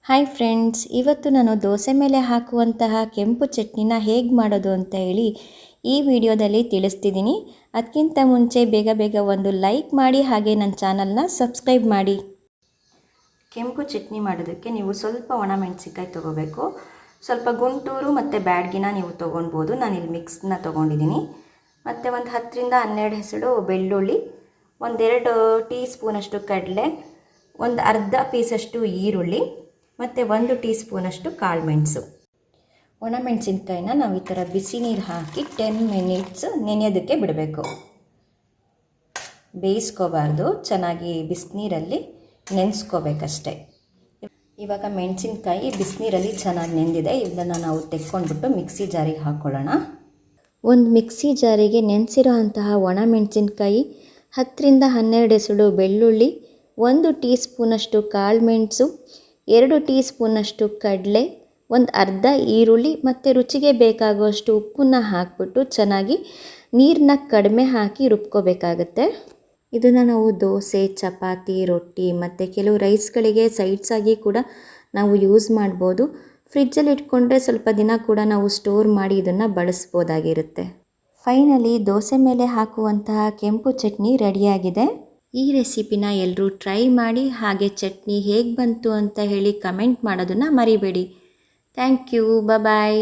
Hi friends, ಇವತ್ತು ನಾನು ದೋಸೆ ಮೇಲೆ ಹಾಕುವಂತಹ ಕೆಂಪು ಚಟ್ನಿನ ಹೇಗೆ ಮಾಡೋದು ಅಂತ ಹೇಳಿ ಈ ವಿಡಿಯೋದಲ್ಲಿ ತಿಳಿಸ್ತಿದ್ದೀನಿ. ಅದಕ್ಕಿಂತ ಮುಂಚೆ ಬೇಗ ಒಂದು ಲೈಕ್ ಮಾಡಿ, ಹಾಗೆ ನನ್ನ ಚಾನಲ್ನ ಸಬ್ಸ್ಕ್ರೈಬ್ ಮಾಡಿ. ಕೆಂಪು ಚಟ್ನಿ ಮಾಡೋದಕ್ಕೆ ನೀವು ಸ್ವಲ್ಪ ಒಣಮೆಣಸಿನ್ಕಾಯಿ ತೊಗೋಬೇಕು. ಸ್ವಲ್ಪ ಗುಂಟೂರು ಮತ್ತು ಬ್ಯಾಡಗಿನ ನೀವು ತೊಗೊಳ್ಬೋದು. ನಾನಿಲ್ಲಿ ಮಿಕ್ಸ್ನ ತೊಗೊಂಡಿದ್ದೀನಿ. ಮತ್ತು ಒಂದು 10 ರಿಂದ 12 ಹೆಸಳು ಬೆಳ್ಳುಳ್ಳಿ, ಒಂದೆರಡು ಟೀ ಸ್ಪೂನಷ್ಟು ಕಡಲೆ, ಒಂದು ಅರ್ಧ ಪೀಸಷ್ಟು ಈರುಳ್ಳಿ ಮತ್ತು 1 ಟೀ ಸ್ಪೂನಷ್ಟು ಕಾಳುಮೆಣಸು. ಒಣಮೆಣಸಿನ್ಕಾಯಿನ ನಾವು ಈ ಥರ ಬಿಸಿ ನೀರು ಹಾಕಿ 10 ಮಿನಿಟ್ಸ್ ನೆನೆಯೋದಕ್ಕೆ ಬಿಡಬೇಕು. ಬೇಯಿಸ್ಕೋಬಾರ್ದು, ಚೆನ್ನಾಗಿ ಬಿಸಿನೀರಲ್ಲಿ ನೆನೆಸ್ಕೋಬೇಕಷ್ಟೆ. ಇವಾಗ ಮೆಣಸಿನ್ಕಾಯಿ ಬಿಸಿನೀರಲ್ಲಿ ಚೆನ್ನಾಗಿ ನೆಂದಿದೆ. ಇದನ್ನು ನಾವು ತೆಕ್ಕೊಂಡ್ಬಿಟ್ಟು ಮಿಕ್ಸಿ ಜಾರಿಗೆ ಹಾಕ್ಕೊಳ್ಳೋಣ. ಒಂದು ಮಿಕ್ಸಿ ಜಾರಿಗೆ ನೆನೆಸಿರೋ ಅಂತಹ ಒಣಮೆಣಸಿನ್ಕಾಯಿ, 10 ರಿಂದ 12 ಎಸಳು ಬೆಳ್ಳುಳ್ಳಿ, 1 ಟೀ ಸ್ಪೂನಷ್ಟು ಕಾಳುಮೆಣಸು, 2 ಟೀ ಸ್ಪೂನಷ್ಟು ಕಡಲೆ, ಒಂದು ಅರ್ಧ ಈರುಳ್ಳಿ ಮತ್ತು ರುಚಿಗೆ ಬೇಕಾಗುವಷ್ಟು ಉಪ್ಪನ್ನು ಹಾಕ್ಬಿಟ್ಟು ಚೆನ್ನಾಗಿ ನೀರನ್ನ ಕಡಿಮೆ ಹಾಕಿ ರುಬ್ಕೋಬೇಕಾಗತ್ತೆ. ಇದನ್ನು ನಾವು ದೋಸೆ, ಚಪಾತಿ, ರೊಟ್ಟಿ ಮತ್ತು ಕೆಲವು ರೈಸ್ಗಳಿಗೆ ಸೈಡ್ಸಾಗಿ ಕೂಡ ನಾವು ಯೂಸ್ ಮಾಡ್ಬೋದು. ಫ್ರಿಜ್ಜಲ್ಲಿ ಇಟ್ಕೊಂಡ್ರೆ ಸ್ವಲ್ಪ ದಿನ ಕೂಡ ನಾವು ಸ್ಟೋರ್ ಮಾಡಿ ಇದನ್ನು ಬಳಸ್ಬೋದಾಗಿರುತ್ತೆ. ಫೈನಲಿ ದೋಸೆ ಮೇಲೆ ಹಾಕುವಂತಹ ಕೆಂಪು ಚಟ್ನಿ ರೆಡಿಯಾಗಿದೆ. ಈ ರೆಸಿಪಿನ ಎಲ್ಲರೂ ಟ್ರೈ ಮಾಡಿ, ಹಾಗೆ ಚಟ್ನಿ ಹೇಗೆ ಬಂತು ಅಂತ ಹೇಳಿ ಕಮೆಂಟ್ ಮಾಡೋದನ್ನು ಮರಿಬೇಡಿ. Thank you. ಬಾಯ್.